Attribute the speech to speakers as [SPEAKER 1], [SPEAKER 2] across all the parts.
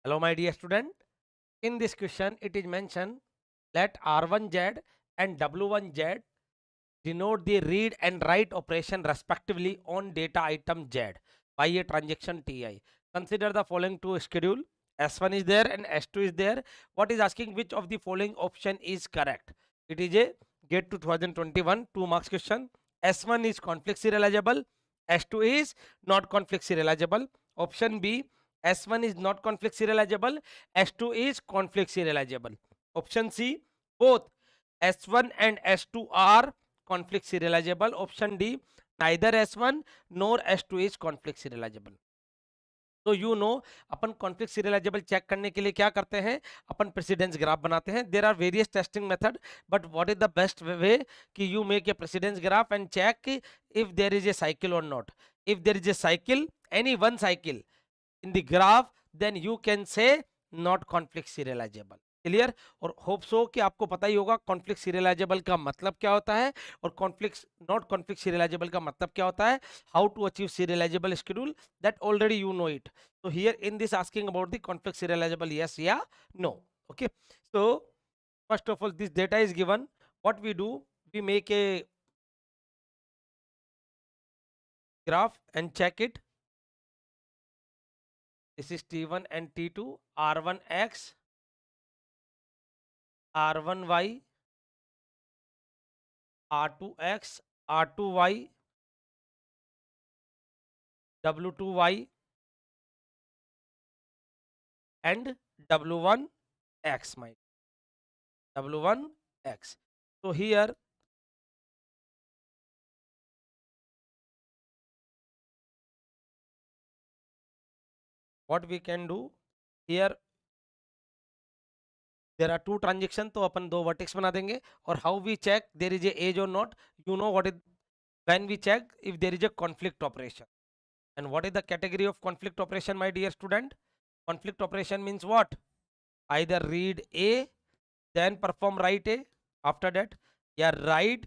[SPEAKER 1] Hello, my dear student. In this question, it is mentioned let R1Z and W1Z denote the read and write operation respectively on data item Z by a transaction Ti. Consider the following two schedule. S1 is there and S2 is there. What is asking which of the following option is correct? It is a GATE 2021 2 marks question. S1 is conflict serializable. S2 is not conflict serializable. Option B, S1 is not conflict serializable. S2 is conflict serializable. Option C, both S1 and S2 are conflict serializable. Option D, neither S1 nor S2 is conflict serializable. तो अपन conflict serialisable check करने के लिए क्या करते हैं, अपन precedence graph बनाते हैं. There are various testing method, but what is the best way कि you make a precedence graph and check if there is a cycle or not. If there is a cycle, any one cycle in the graph, then you can say not conflict serializable. Clear. और hope so कि आपको पता ही होगा conflict serialisable का मतलब क्या होता है और कॉन्फ्लिक्ट नॉट कॉन्फ्लिक्ट सीरियलाइजेबल का मतलब क्या होता है. How to achieve serialisable schedule, that already you know it. So here in this asking about the conflict serializable, yes, yeah, no. Okay, so first of all this data is given. What we do, we make a graph and check it. This is T1 and T2, R1X, R1Y, R2X, R2Y, W2Y and W1X, my W1X. So here what we can do, here there are two transaction, तो अपन दो vertex बना देंगे. और how we check there is a age or not, you know what is, when we check if there is a conflict operation. And what is the category of conflict operation, my dear student? Conflict operation means what? Either read A, then perform write A after that, yeah, write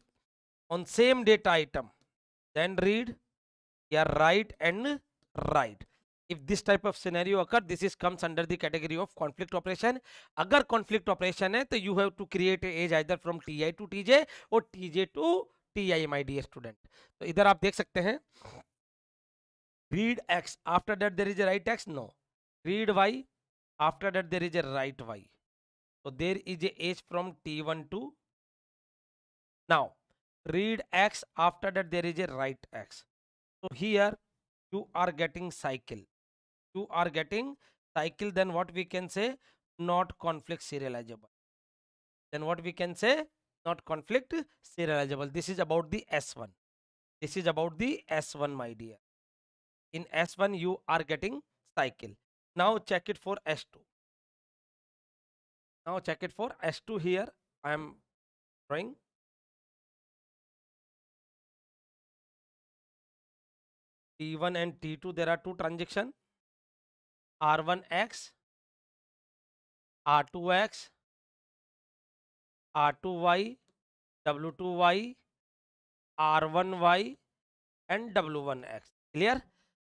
[SPEAKER 1] on same data item, then read, yeah, write and write. If this type of scenario occur, this is comes under the category of conflict operation. अगर conflict operation है तो you have to create a age either from Ti to Tj or Tj to Ti, my dear student. तो इधर आप देख सकते हैं read X, after that there is a write X, no. Read Y, after that there is a write Y. So there is a age from T1 to, now read X, after that there is a write X. So here you are getting cycle. You are getting cycle, then what we can say, not conflict serializable. Then what we can say, not conflict serializable. This is about the S1. This is about the S1, my dear. In S1 you are getting cycle. Now check it for S2. Now check it for S2. Here I am drawing. T1 and T2, there are two transactions, R1X, R2X, R2Y, W2Y, R1Y and W1X. Clear?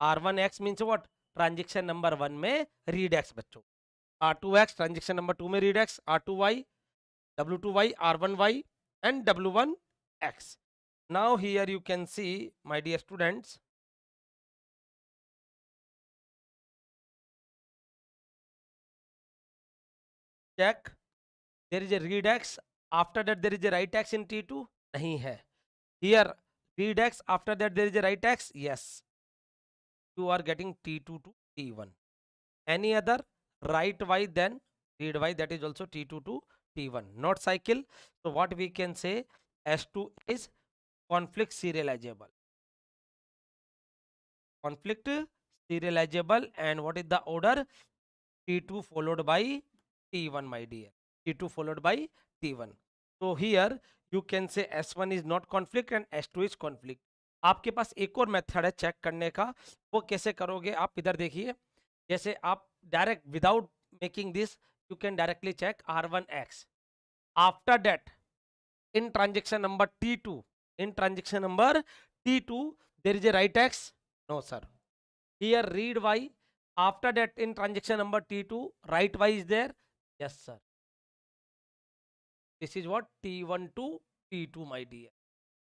[SPEAKER 1] R1X means what? Transaction number 1 में read x बच्चों. R2X transaction number 2 में read x, R2Y, W2Y, R1Y and W1X. Now here you can see, my dear students, check, there is a read X, after that there is a write X in T2, नहीं है. Here read X, after that there is a write X, yes. You are getting T2 to T1. Any other, write Y then read Y, that is also T2 to T1, not cycle. So what we can say, S2 is conflict serializable. Conflict serializable, and what is the order? T2 followed by T1, my dear. T2 followed by T1. So here you can say S1 is not conflict and S2 is conflict. आपके पास एक और method है check करने का. वो कैसे करोगे आप इधर देखिए. जैसे आप direct without making this, you can directly check R1X. After that, in transaction number T2, there is a write X. No, sir. Here read Y. After that, in transaction number T2, right y is there? Yes, sir. This is what? T1 to T2, my dear.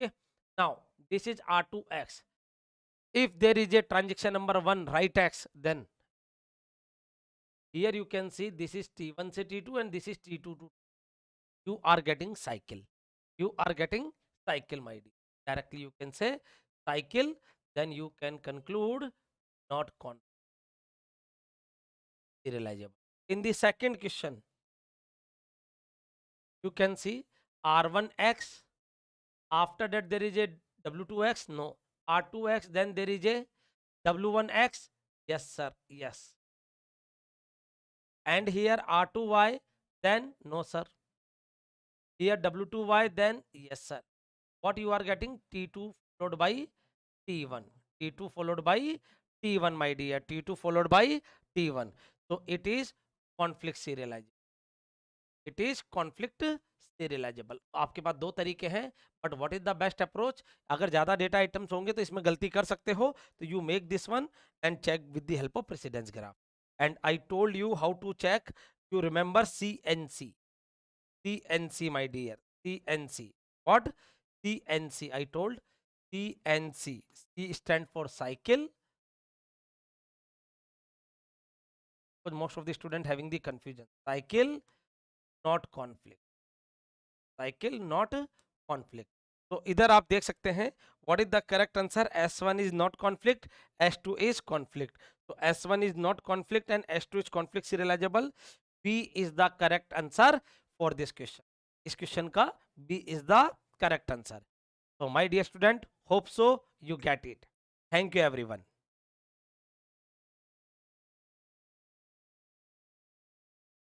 [SPEAKER 1] Okay. Now, this is R2X. If there is a transaction number 1, right X, then here you can see this is T1 to T2 and this is T2 to. You are getting cycle. You are getting cycle, my dear. Directly you can say cycle, then you can conclude not serializable. In the second question, you can see R1X. After that, there is a W2X. No. R2X. Then there is a W1X. Yes, sir. Yes. And here R2Y. Then no, sir. Here W2Y. Then yes, sir. What you are getting? T2 followed by T1. T2 followed by T1, my dear. T2 followed by T1. So it is conflict serializable. It is conflict serialisable. आपके पास दो तरीके हैं, but what is the best approach? अगर ज्यादा data items होंगे तो इसमें गलती कर सकते हो, तो you make this one and check with the help of precedence graph. And I told you how to check. You remember CNC. CNC, my dear. CNC. What? CNC. I told CNC. C stand for cycle. Because most of the student having the confusion. Cycle, not conflict. Cycle not conflict. तो इधर आप देख सकते हैं what is the correct answer. S1 is not conflict, S2 is conflict. तो S1 is not conflict and S2 is conflict serialisable. B is the correct answer for this question. इस question का B is the correct answer. So my dear student, hope so you get it. Thank you everyone.